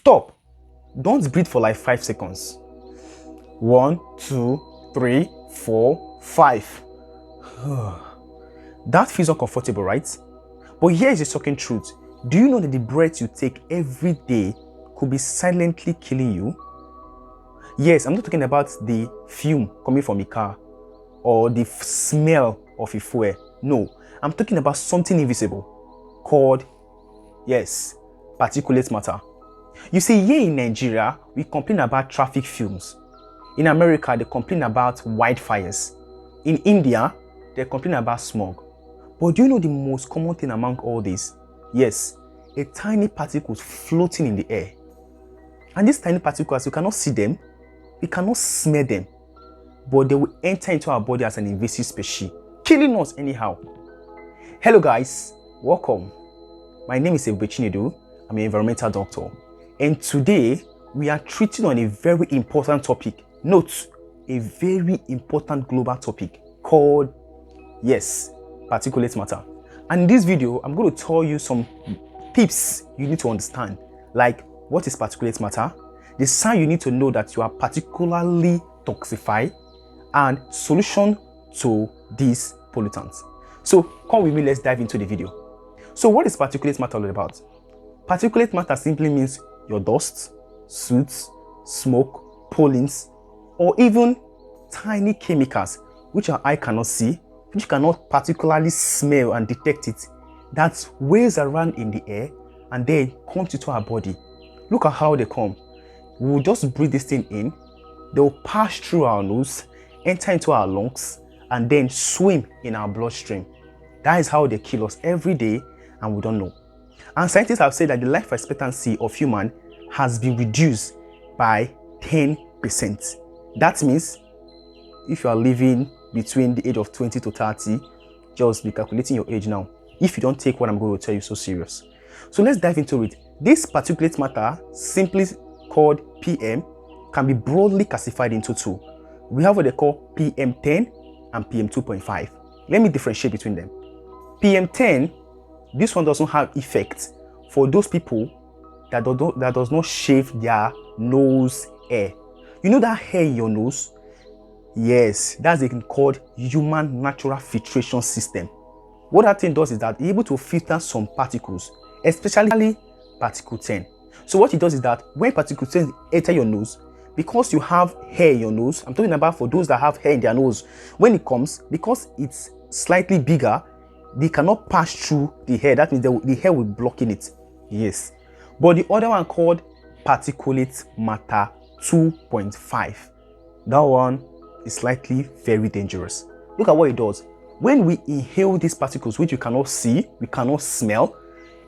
Stop. Don't breathe for like 5 seconds. 1, 2, 3, 4, 5. That feels uncomfortable, right? But here is the shocking truth. Do you know that the breath you take every day could be silently killing you? Yes, I'm not talking about the fume coming from a car or the smell of a fuel. No, I'm talking about something invisible called, yes, particulate matter. You see, here in Nigeria, we complain about traffic fumes. In America, they complain about wildfires. In India, they complain about smog. But do you know the most common thing among all this? Yes, a tiny particles floating in the air. And these tiny particles, you cannot see them, we cannot smell them, but they will enter into our body as an invasive species, killing us anyhow. Hello guys, welcome. My name is Chinedu. I'm an environmental doctor. And today, we are treating on a very important topic. Note, a very important global topic called, yes, particulate matter. And in this video, I'm going to tell you some tips you need to understand, like what is particulate matter, the sign you need to know that you are particularly toxified, and solution to these pollutants. So come with me, let's dive into the video. So what is particulate matter all about? Particulate matter simply means your dust, soot, smoke, pollens, or even tiny chemicals which our eye cannot see, which cannot particularly smell and detect it, that waves around in the air and then comes into our body. Look at how they come. We will just breathe this thing in, they will pass through our nose, enter into our lungs, and then swim in our bloodstream. That is how they kill us every day, and we don't know. And scientists have said that the life expectancy of human has been reduced by 10%. That means if you are living between the age of 20 to 30, just be calculating your age now, if you don't take what I'm going to tell you so serious. So let's dive into it. This particulate matter, simply called PM, can be broadly classified into two. We have what they call PM10 and PM2.5. Let me differentiate between them. PM10, this one doesn't have effect for those people that does not shave their nose hair. You know that hair in your nose? Yes, that's a thing called human natural filtration system. What that thing does is that it's able to filter some particles, especially particle 10. So what it does is that when particle 10 enter your nose, because you have hair in your nose, I'm talking about for those that have hair in their nose, when it comes, because it's slightly bigger, they cannot pass through the hair. That means the hair will block in it. Yes. But the other one called particulate matter 2.5, that one is slightly very dangerous. Look at what it does. When we inhale these particles, which we cannot see, we cannot smell,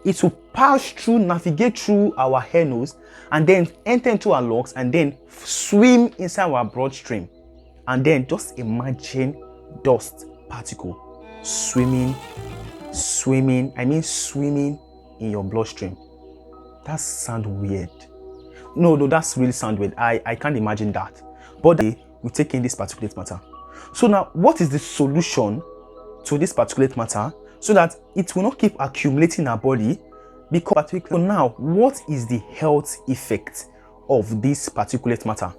it will pass through, navigate through our hair nose, and then enter into our lungs, and then swim inside our bloodstream. And then just imagine dust particle swimming in your bloodstream. That sounds weird. No, that's really sound weird. I can't imagine that. But we take in this particulate matter. So now, what is the solution to this particulate matter so that it will not keep accumulating in our body? Because now, what is the health effect of this particulate matter?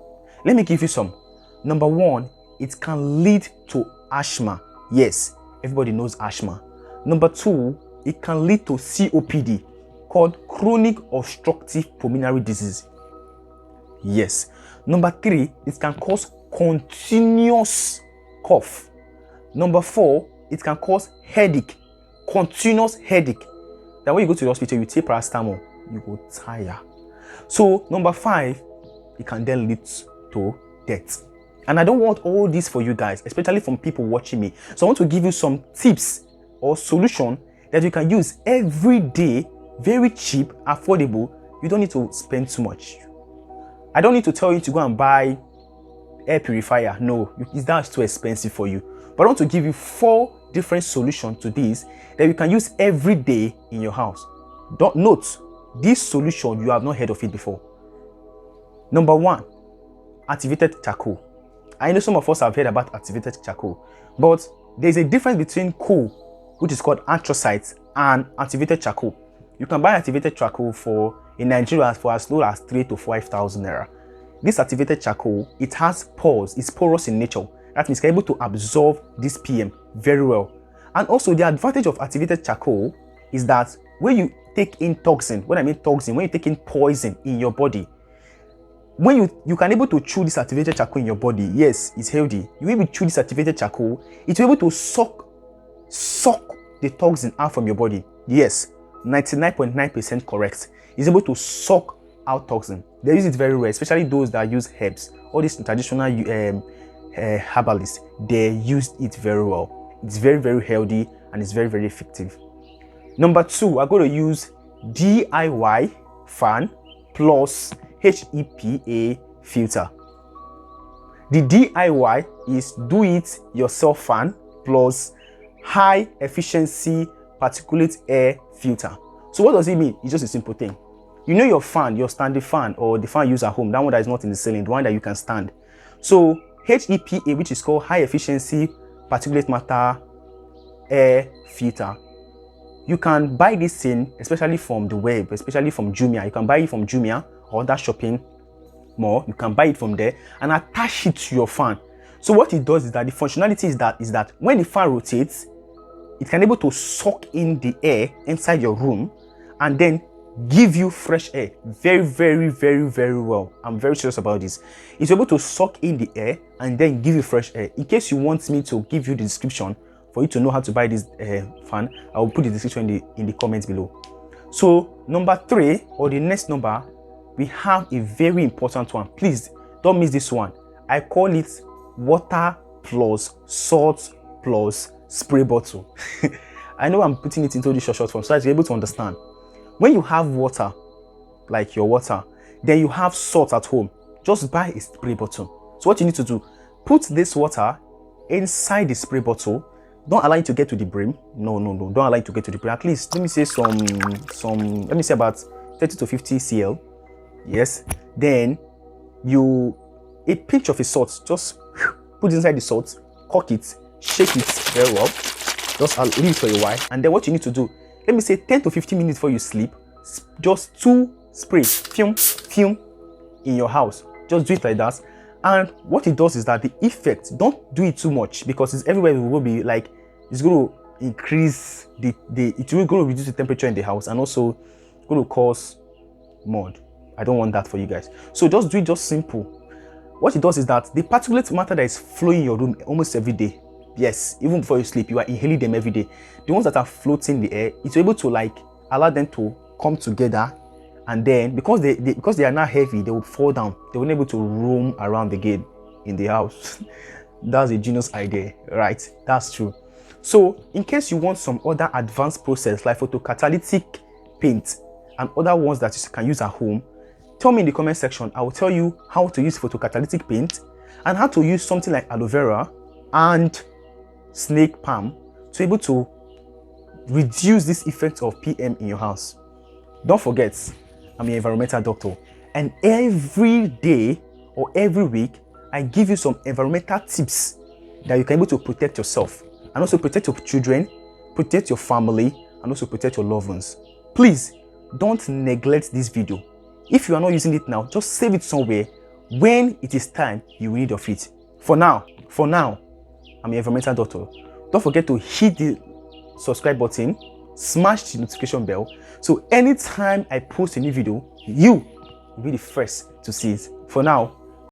Let me give you some. Number one, it can lead to asthma. Yes, everybody knows asthma. Number two, it can lead to COPD, called chronic obstructive pulmonary disease. Yes. Number three, it can cause continuous cough. Number four, it can cause headache, continuous headache. That when you go to the hospital, you take paracetamol, you go tire. So number five, it can then lead to death. And I don't want all this for you guys, especially from people watching me. So I want to give you some tips or solution that you can use every day, very cheap, affordable. You don't need to spend too much. I don't need to tell you to go and buy air purifier. No, that's too expensive for you. But I want to give you 4 different solutions to this that you can use every day in your house. Don't note, this solution, you have not heard of it before. Number 1, activated charcoal. I know some of us have heard about activated charcoal, but there's a difference between coal, which is called anthracite, and activated charcoal. You can buy activated charcoal for in Nigeria for as low as 3 to 5,000 naira. This activated charcoal, it has pores, it's porous in nature. That means it's able to absorb this PM very well. And also the advantage of activated charcoal is that when you take in toxin, when I mean toxin, when you take in poison in your body, when you can able to chew this activated charcoal in your body, yes, it's healthy. You will chew this activated charcoal, it will be able to suck the toxin out from your body. Yes, 99.9% correct. It's able to suck out toxin. They use it very well, especially those that use herbs. All these traditional herbalists, they use it very well. It's very, very healthy and it's very, very effective. Number 2, I'm going to use DIY fan plus HEPA filter. The DIY is do it yourself fan plus high efficiency particulate air filter. So what does it mean? It's just a simple thing. You know your fan, your standing fan, or the fan you use at home, that one that is not in the ceiling, the one that you can stand. So HEPA, which is called high efficiency particulate matter air filter, you can buy this thing, especially from the web, especially from Jumia. You can buy it from Jumia or that shopping mall. You can buy it from there and attach it to your fan. So what it does is that the functionality is that when the fan rotates, it can able to suck in the air inside your room and then give you fresh air very, very, very, very well. I'm very serious about this. It's able to suck in the air and then give you fresh air. In case you want me to give you the description for you to know how to buy this fan, I will put the description in the comments below. So number 3, or the next number, we have a very important one. Please don't miss this one. I call it water plus salt plus spray bottle. I know I'm putting it into the short form so that you're able to understand. When you have water, like your water, then you have salt at home, just buy a spray bottle. So what you need to do, put this water inside the spray bottle. Don't allow it to get to the brim. No, don't allow it to get to the brim. At least let me say let me say about 30 to 50 cl. Yes. Then a pinch of a salt, just put inside the salt, cock it, shake it very well, just leave it for a while. And then what you need to do, let me say 10 to 15 minutes before you sleep, just 2 sprays, fume in your house. Just do it like that. And what it does is that the effect, don't do it too much because it's everywhere. It will be like, it's going to increase it's going to reduce the temperature in the house and also going to cause mold. I don't want that for you guys. So just do it just simple. What it does is that the particulate matter that is flowing in your room almost every day, yes, even before you sleep, you are inhaling them every day. The ones that are floating in the air, it's able to like allow them to come together, and then because they are not heavy, they will fall down. They will be able to roam around again in the house. That's a genius idea, right? That's true. So in case you want some other advanced process like photocatalytic paint and other ones that you can use at home, tell me in the comment section. I will tell you how to use photocatalytic paint and how to use something like aloe vera and snake palm to be able to reduce this effect of PM in your house. Don't forget, I'm an environmental doctor, and every day or every week I give you some environmental tips that you can be able to protect yourself and also protect your children, protect your family, and also protect your loved ones. Please don't neglect this video. If you are not using it now, just save it somewhere. When it is time, you will need of it. For now, I'm an environmental doctor. Don't forget to hit the subscribe button, smash the notification bell, so anytime I post a new video, you will be the first to see it. For now,